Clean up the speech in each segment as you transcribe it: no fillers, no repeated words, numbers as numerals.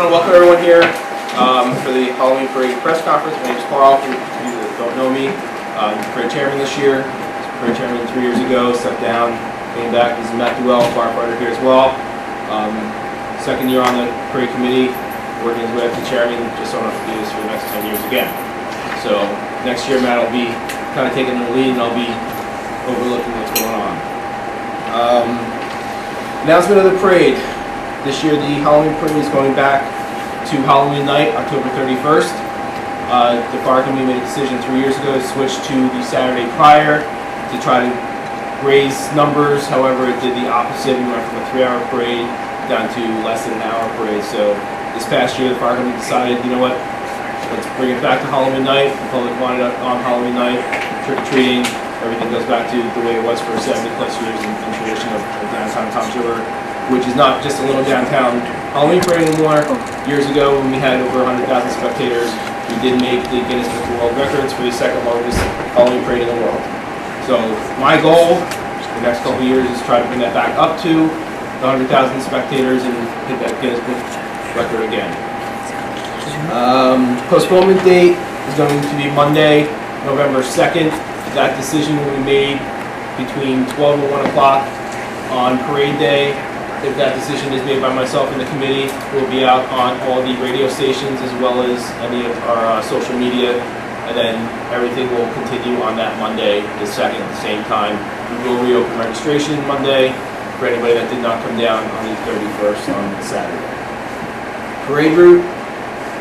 want to welcome everyone here for the Halloween Parade press conference. My name is Carl. For you that don't know me, I'm parade chairman this year. Parade chairman 3 years ago, stepped down, came back. This is Matt Duell, firefighter here as well. Second year on the parade committee, working his way up to chairman. Just so I don't have to do this for the next 10 years again. So next year, Matt will be kind of taking the lead, and I'll be overlooking what's going on. Announcement of the parade. This year, the Halloween parade is going back to Halloween night, October 31st. The fire company made a decision 3 years ago to switch to the Saturday prior to try to raise numbers. However, it did the opposite. We went from a 3-hour parade down to less than an hour parade. So this past year, the fire company decided, you know what, let's bring it back to Halloween night. The public wanted it on Halloween night, trick-or-treating. Everything goes back to the way it was for 70+ years in tradition of downtown Toms River, which is not just a little downtown Halloween parade anymore. Years ago, when we had over 100,000 spectators, we did make the Guinness Book of World Records for the second longest Halloween parade in the world. So my goal for the next couple of years is to try to bring that back up to the 100,000 spectators and hit that Guinness Book record again. Postponement date is going to be Monday, November 2nd. That decision will be made between 12 and 1 o'clock on parade day. If that decision is made by myself and the committee, it will be out on all the radio stations as well as any of our social media, and then everything will continue on that Monday, the 2nd, at the same time. We will reopen registration Monday for anybody that did not come down on the 31st on Saturday. Parade route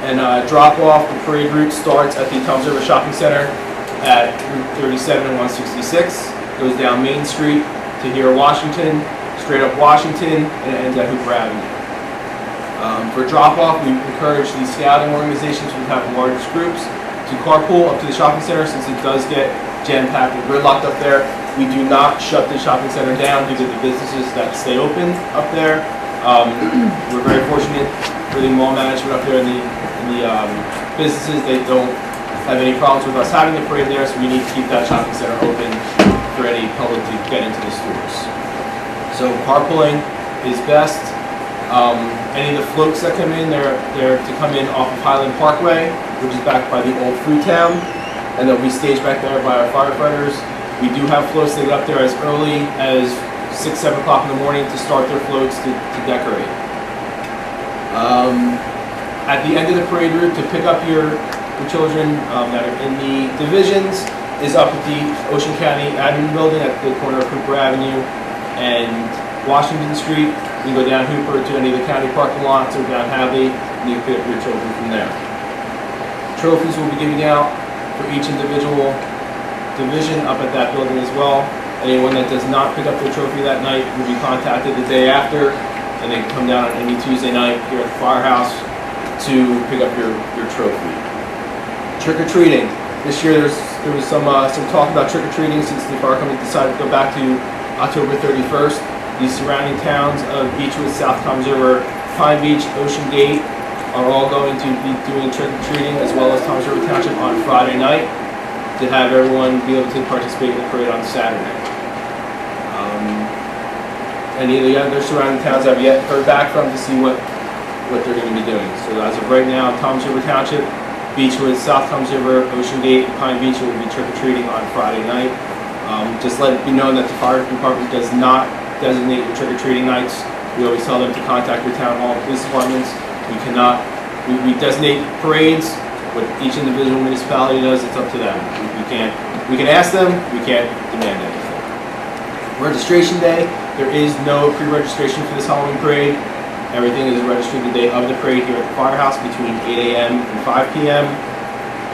and drop-off. The parade route starts at the Toms River Shopping Center at Route 37 and 166, goes down Main Street to here Washington, straight up Washington, and it ends at Hooper Avenue. For drop-off, we encourage the scouting organizations who have large groups to carpool up to the shopping center, since it does get jam-packed and gridlocked up there. We do not shut the shopping center down due to the businesses that stay open up there. We're very fortunate for the mall management up there and the businesses. They don't have any problems with us having the parade there, so we need to keep that shopping center open for any public to get into the stores. So carpooling is best. Any of the floats that come in, they're to come in off of Highland Parkway, which is back by the old Food Town, and they'll be staged back there by our firefighters. We do have floats that get up there as early as 6, 7 o'clock in the morning to start their floats to decorate. At the end of the parade route, to pick up your children that are in the divisions, is up at the Ocean County Admin Building at the corner of Hooper Avenue and Washington Street. You can go down Hooper to any of the county parking lots or down Hadley, and you can pick up your children from there. Trophies will be giving out for each individual division up at that building as well. Anyone that does not pick up their trophy that night will be contacted the day after, and they can come down on any Tuesday night here at the firehouse to pick up your trophy. Trick-or-treating. This year there was some talk about trick-or-treating since the fire company decided to go back to October 31st. The surrounding towns of Beechwood, South Toms River, Pine Beach, Ocean Gate are all going to be doing trick-or-treating, as well as Toms River Township on Friday night, to have everyone be able to participate in the parade on Saturday. Any of the other surrounding towns I've yet heard back from to see what they're going to be doing. So as of right now, Toms River Township, Beechwood, South Toms River, Ocean Gate, and Pine Beach will be trick-or-treating on Friday night. Just let it be known that the fire department does not designate your trick-or-treating nights. We always tell them to contact your town hall and police departments. We designate parades. What each individual municipality does, it's up to them. We can ask them, we can't demand anything. Registration day, there is no pre-registration for this Halloween parade. Everything is registered the day of the parade here at the firehouse between 8 a.m. and 5 p.m.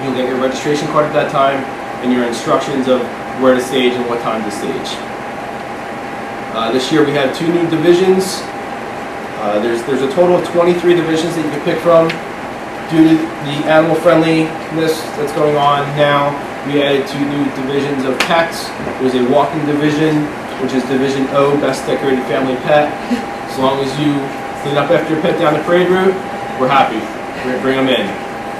You'll get your registration card at that time and your instructions of where to stage and what time to stage. This year we have 2 new divisions. There's a total of 23 divisions that you can pick from. Due to the animal friendliness that's going on now, we added 2 new divisions of pets. There's a walking division, which is Division O, Best Decorated Family Pet. As long as you clean up after your pet down the parade route, we're happy. We're going to bring them in.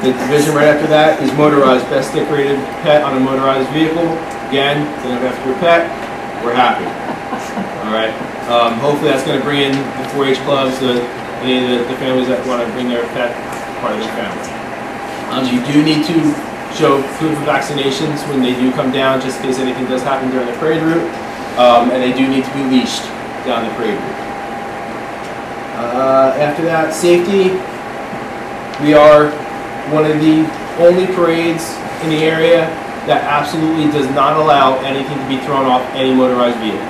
The division right after that is Motorized, Best Decorated Pet on a Motorized Vehicle. Again, clean up after your pet, we're happy. All right. Hopefully that's going to bring in the 4-H clubs, the any of the families that want to bring their pet part of their family. You do need to show proof of vaccinations when they do come down, just in case anything does happen during the parade route, and they do need to be leashed down the parade route. After that, safety. We are one of the only parades in the area that absolutely does not allow anything to be thrown off any motorized vehicle.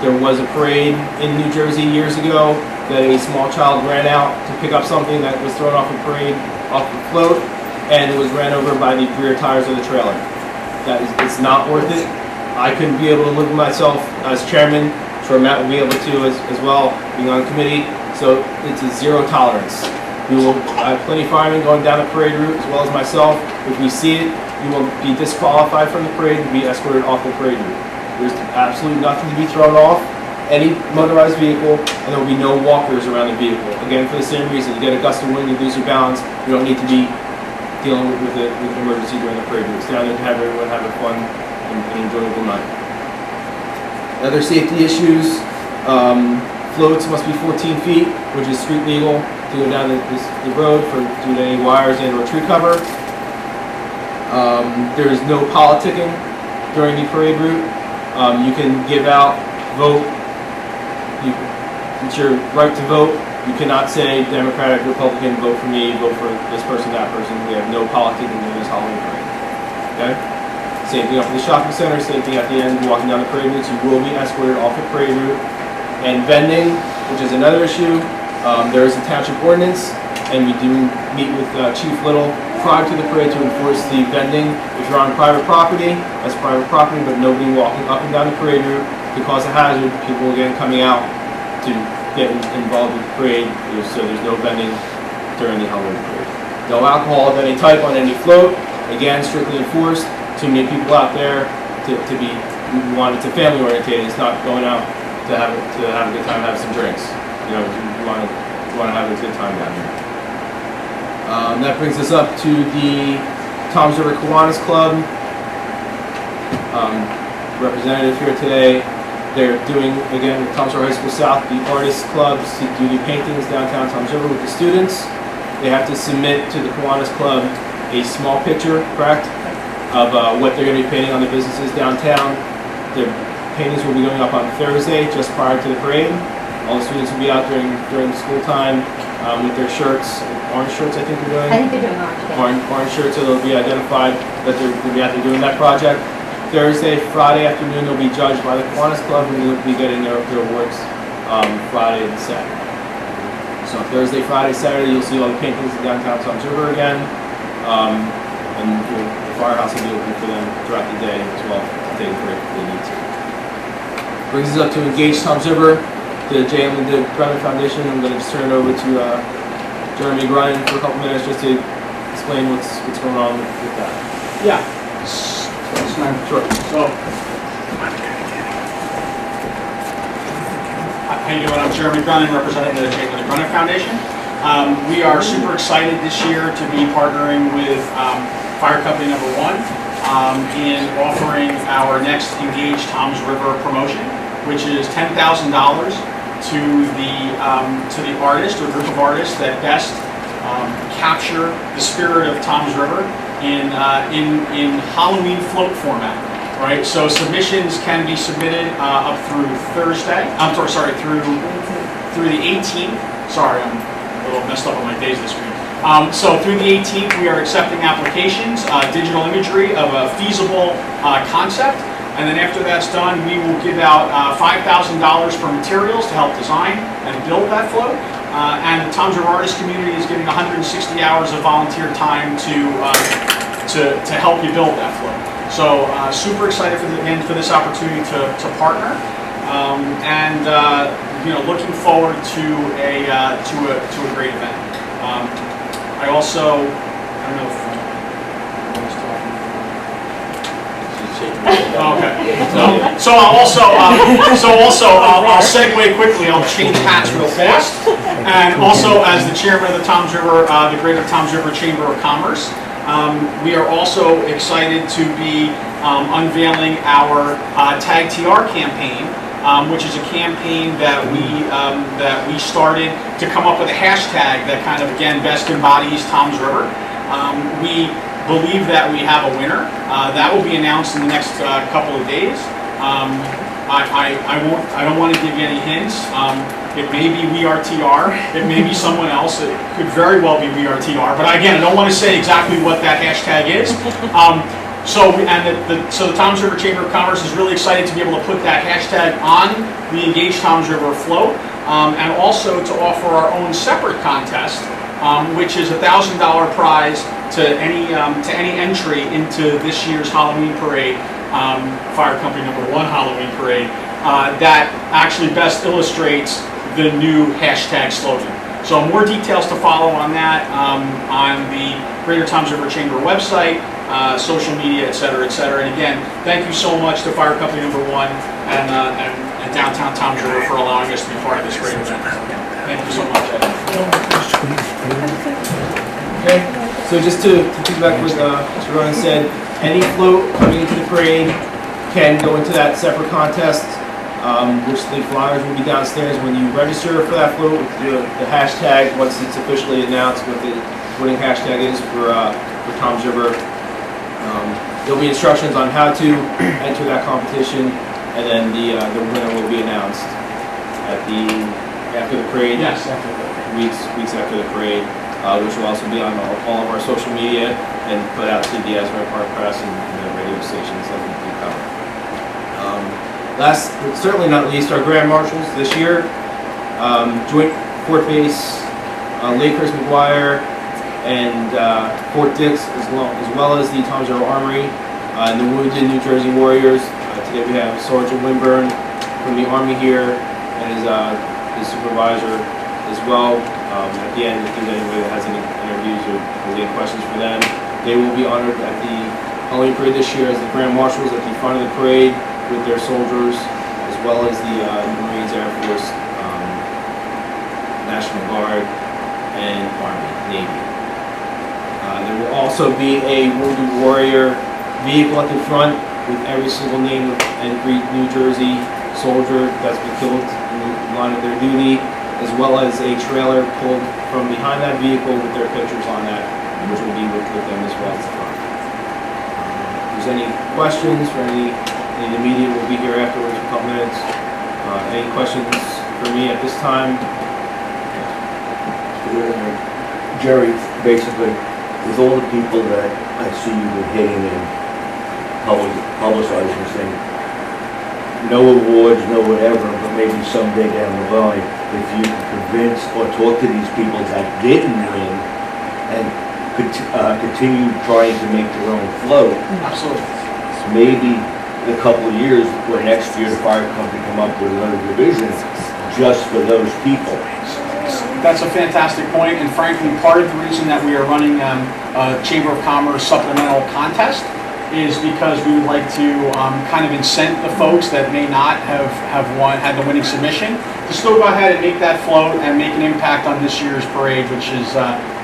There was a parade in New Jersey years ago that a small child ran out to pick up something that was thrown off a parade, off the float, and it was ran over by the rear tires of the trailer. It's not worth it. I couldn't be able to live with myself as chairman. I'm sure Matt will be able to as well, being on the committee. So it's a zero tolerance. We will have plenty of firemen going down the parade route as well as myself. If we see it, we will be disqualified from the parade and be escorted off the parade route. There's absolutely nothing to be thrown off any motorized vehicle, and there will be no walkers around the vehicle. Again, for the same reason, you get a gust of wind, you lose your balance. You don't need to be dealing with an emergency during the parade route. It's down there to have everyone have a fun and enjoyable night. Other safety issues, floats must be 14 feet, which is street legal to go down the road due to any wires and or tree cover. There is no politicking during the parade route. You can give out, vote. It's your right to vote. You cannot say Democratic, Republican, vote for me, vote for this person, that person. We have no politicking in this Halloween parade. Okay? Same thing up at the shopping center, same thing at the end, walking down the parade routes. You will be escorted off the parade route. And vending, which is another issue. There is a township ordinance, and we do meet with Chief Little prior to the parade to enforce the vending. If you're on private property, that's private property, but nobody walking up and down the parade route could cause a hazard. People again coming out to get involved with the parade, so there's no vending during the Halloween parade. No alcohol of any type on any float. Again, strictly enforced. Too many people out there to be, we want it to family oriented. It's not going out to have a good time, have some drinks. You know, you want to have a good time down here. That brings us up to the Toms River Kiwanis Club. Representative here today. They're doing, again, with Toms River High School South, the artist clubs to do the paintings downtown Toms River with the students. They have to submit to the Kiwanis Club a small picture, correct, of what they're going to be painting on the businesses downtown. Their paintings will be going up on Thursday, just prior to the parade. All the students will be out during school time with their shirts, orange shirts I think they're doing. I think they're doing Orange shirts, so they'll be identified that they're going to be out there doing that project. Thursday, Friday afternoon, they'll be judged by the Kiwanis Club, and they'll be getting their awards Friday and Saturday. So Thursday, Friday, Saturday, you'll see all the paintings in downtown Toms River again, and the firehouse will be open for them throughout the day as well to take a break if they need to. Brings us up to Engage Toms River, the J. and Linda Brennan Foundation. I'm going to just turn it over to Jeremy Grind for a couple minutes just to explain what's going on with that. Yeah. Sure. So, how you doing? I'm Jeremy Brennan, representing the J. and Brennan Foundation. We are super excited this year to be partnering with Fire Company Number 1 in offering our next Engage Toms River promotion, which is $10,000 to the artist or group of artists that best capture the spirit of Toms River in Halloween float format, right? So submissions can be submitted up through Thursday. Through the 18th. Sorry, I'm a little messed up on my days this week. So through the 18th, we are accepting applications, digital imagery of a feasible concept. And then after that's done, we will give out $5,000 for materials to help design and build that float. And the Toms River artist community is getting 160 hours of volunteer time to help you build that float. So super excited for this opportunity to partner, and looking forward to a great event. I don't know if okay. So I'll segue quickly. I'll change hats real fast. And also, as the chairman of the Toms River, the Greater Toms River Chamber of Commerce, we are also excited to be unveiling our Tag TR campaign which is a campaign that we started to come up with a hashtag that kind of, again, best embodies Tom's River. We believe that we have a winner. That will be announced in the next couple of days. I don't want to give you any hints. It may be WeAreTR. It may be someone else. It could very well be WeAreTR. But again, I don't want to say exactly what that hashtag is. So the Toms River Chamber of Commerce is really excited to be able to put that hashtag on the Engage Toms River float, and also to offer our own separate contest, which is a $1,000 prize to any entry into this year's Halloween parade, Fire Company #1 Halloween parade, that actually best illustrates the new hashtag slogan. So more details to follow on that on the Greater Toms River Chamber website, social media, et cetera, et cetera. And again, thank you so much to Fire Company #1 and Downtown Toms River for allowing us to be part of this great event. Thank you so much, Ed. Okay, so just to piggyback what Mr. Ronan said, any float coming into the parade can go into that separate contest, which the flyers will be downstairs when you register for that float with the hashtag. Once it's officially announced what the winning hashtag is for Toms River, there'll be instructions on how to enter that competition, and then the winner will be announced after the parade. Yes, weeks after the parade, which will also be on all of our social media and put out to the Asbury Park Press and the radio stations that we do cover. Last, but certainly not least, our Grand Marshals this year. Joint Fort Base, Lakehurst McGuire, and Fort Dix, as well as the Toms River Armory, and the Wounded New Jersey Warriors. Today we have Sergeant Winburn from the Army here, and his supervisor as well. At the end, if there's anybody that has any interviews or any questions for them, they will be honored at the Halloween parade this year as the Grand Marshals at the front of the parade with their soldiers, as well as the Marines, Air Force, National Guard, and Army, Navy. There will also be a Wounded Warrior vehicle at the front with every single name of every New Jersey soldier that's been killed in the line of their duty, as well as a trailer pulled from behind that vehicle with their pictures on that, which will be with them as well as the front. If there's any questions for any of the media, will be here afterwards for a couple minutes. Any questions for me at this time? Jerry, basically, with all the people that I see you were hitting and publicizing this thing, no awards, no whatever, but maybe someday down the line, if you can convince or talk to these people that didn't win and continue trying to make their own float. Absolutely. Maybe in a couple of years, or next year, the fire company come up with another division just for those people. That's a fantastic point, and frankly, part of the reason that we are running a Chamber of Commerce supplemental contest is because we would like to kind of incent the folks that may not have had the winning submission to still go ahead and make that float and make an impact on this year's parade, which is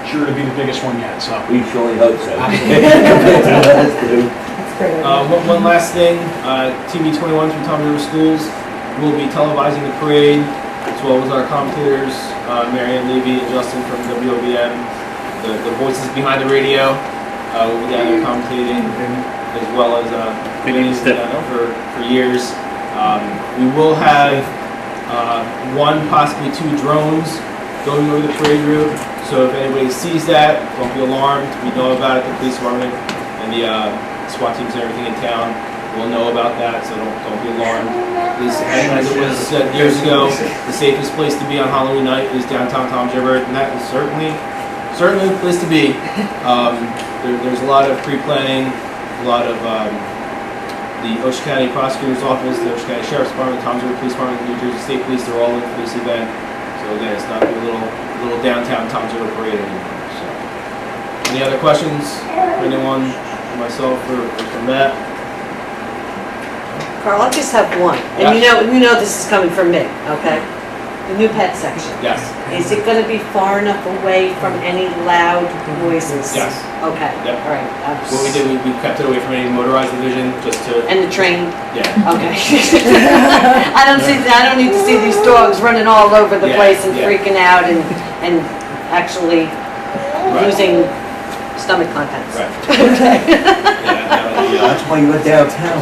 sure to be the biggest one yet. So We surely hope so. One last thing, TV 21 through Toms River Schools will be televising the parade, as well as our commentators, Marianne Levy and Justin from WOBM, the voices behind the radio, will be down there commentating, as well as Vinny's been down there for years. We will have one, possibly two drones going over the parade route, so if anybody sees that, don't be alarmed. We know about it, the police department and the SWAT teams and everything in town will know about that, so don't be alarmed. As it was said years ago, the safest place to be on Halloween night is downtown Toms River, and that is certainly the place to be. There's a lot of pre-planning, a lot of the Ocean County Prosecutor's Office, the Ocean County Sheriff's Department, Toms River Police Department, New Jersey State Police, they're all in for this event. So again, it's not a little downtown Toms River parade anymore. So, any other questions for anyone, for myself, or from Matt? Carl, I just have one, and you know this is coming from me, okay? the new pet section. Yes, Is it gonna be far enough away from any loud noises? yes. Okay, Yep. all right. What we did, we kept it away from any motorized division, just to, And the train, yeah. okay. I don't need to see these dogs running all over the Yeah, place and yeah. freaking out and actually Right. losing stomach contents. Right. Okay. Yeah, That's why you went downtown.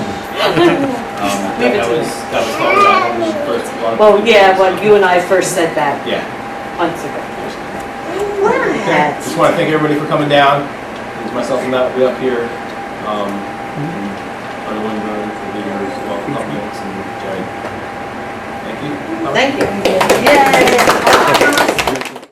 Leave it that to was, me. that was thought about when we first. Well, yeah, when you and I first said that Yeah. months ago. Okay, just want to thank everybody for coming down. And myself and Matt will be up here. Other one for the leaders, well, compliments and Jerry. Thank you. Thank you. Yay!